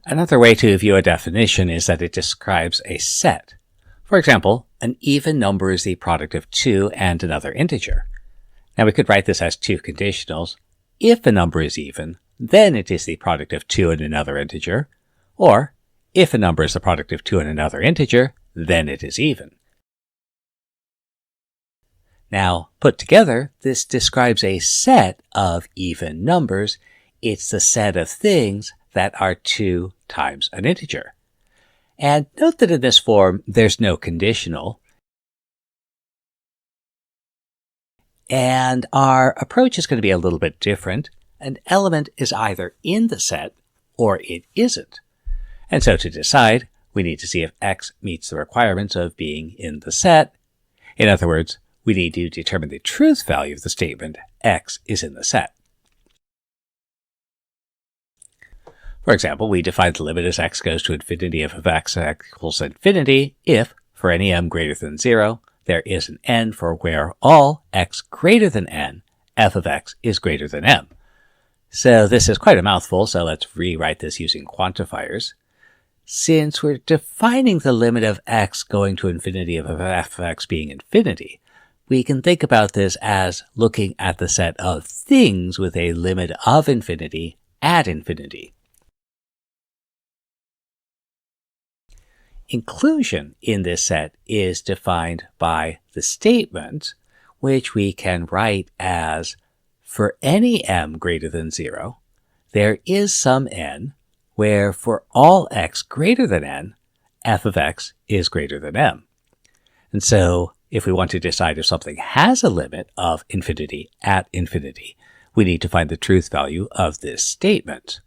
Another way to view a definition is that it describes a set. For example, an even number is the product of 2 and another integer. Now we could write this as two conditionals. If a number is even, then it is the product of 2 and another integer. Or, if a number is the product of 2 and another integer, then it is even. Now, put together, this describes a set of even numbers. It's the set of things that are 2 times an integer. And note that in this form, there's no conditional. And our approach is going to be a little bit different. An element is either in the set or it isn't. And so to decide, we need to see if x meets the requirements of being in the set. In other words, we need to determine the truth value of the statement x is in the set. For example, we define the limit as x goes to infinity f of x equals infinity if, for any m greater than 0, there is an n for where all x greater than n, f of x is greater than m. So this is quite a mouthful, so let's rewrite this using quantifiers. Since we're defining the limit of x going to infinity of f of x being infinity, we can think about this as looking at the set of things with a limit of infinity at infinity. Inclusion in this set is defined by the statement, which we can write as, for any m greater than 0, there is some n where for all x greater than n, f of x is greater than m. And so, if we want to decide if something has a limit of infinity at infinity, we need to find the truth value of this statement.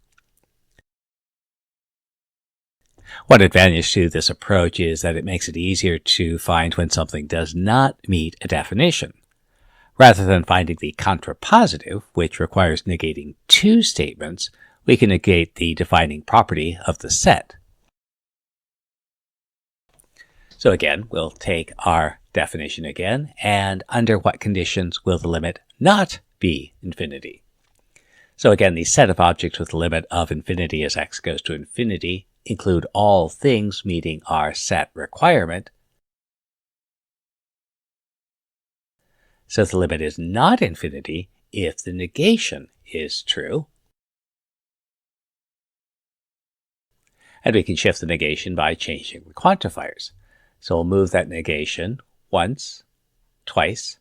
One advantage to this approach is that it makes it easier to find when something does not meet a definition. Rather than finding the contrapositive, which requires negating two statements, we can negate the defining property of the set. So again, we'll take our definition again, and under what conditions will the limit not be infinity? So again, the set of objects with the limit of infinity as x goes to infinity include all things meeting our set requirement. So the limit is not infinity if the negation is true. And we can shift the negation by changing the quantifiers. So we'll move that negation once, twice,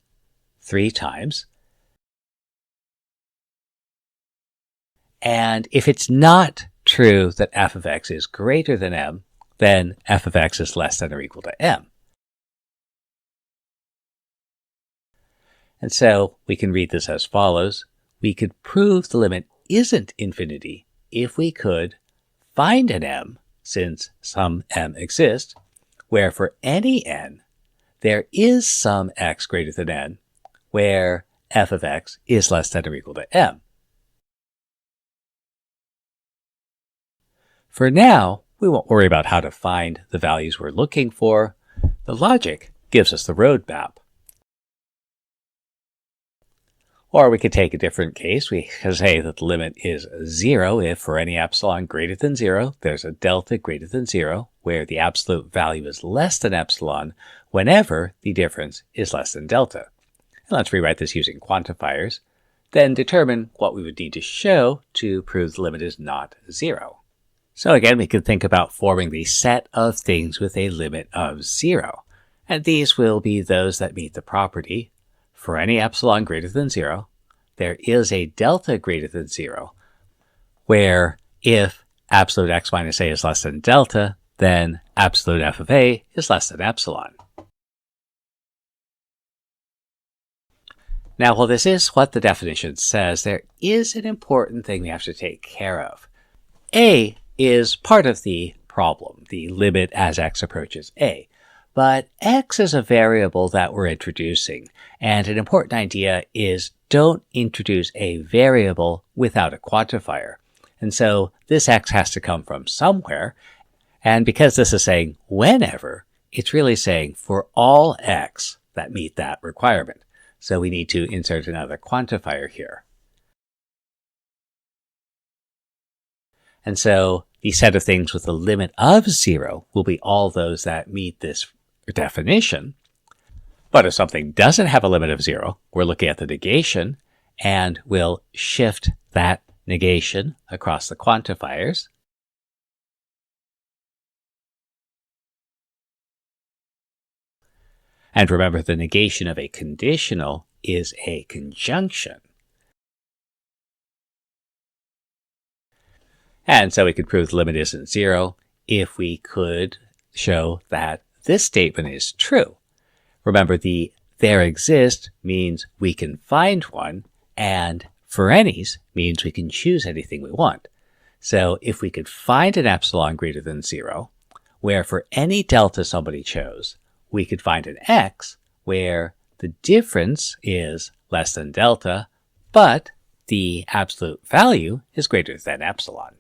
3 times. And if it's not true that f of x is greater than m, then f of x is less than or equal to m. And so we can read this as follows. We could prove the limit isn't infinity if we could find an m, since some m exists, where for any n, there is some x greater than n, where f of x is less than or equal to m. For now, we won't worry about how to find the values we're looking for. The logic gives us the roadmap. Or we could take a different case. We can say that the limit is 0 if for any epsilon greater than 0, there's a delta greater than 0, where the absolute value is less than epsilon whenever the difference is less than delta. And let's rewrite this using quantifiers, then determine what we would need to show to prove the limit is not 0. So again, we could think about forming the set of things with a limit of 0. And these will be those that meet the property. For any epsilon greater than 0, there is a delta greater than 0, where if absolute x minus a is less than delta, then absolute f of a is less than epsilon. Now, while this is what the definition says, there is an important thing we have to take care of. A is part of the problem, the limit as x approaches a. But x is a variable that we're introducing, and an important idea is don't introduce a variable without a quantifier. And so this x has to come from somewhere, and because this is saying whenever, it's really saying for all x that meet that requirement. So we need to insert another quantifier here. And so The set of things with a limit of 0 will be all those that meet this definition. But if something doesn't have a limit of 0, we're looking at the negation, and we'll shift that negation across the quantifiers. And remember, the negation of a conditional is a conjunction. And so we could prove the limit isn't 0 if we could show that this statement is true. Remember, the there exists means we can find one, and for any's means we can choose anything we want. So if we could find an epsilon greater than 0, where for any delta somebody chose, we could find an x where the difference is less than delta, but the absolute value is greater than epsilon.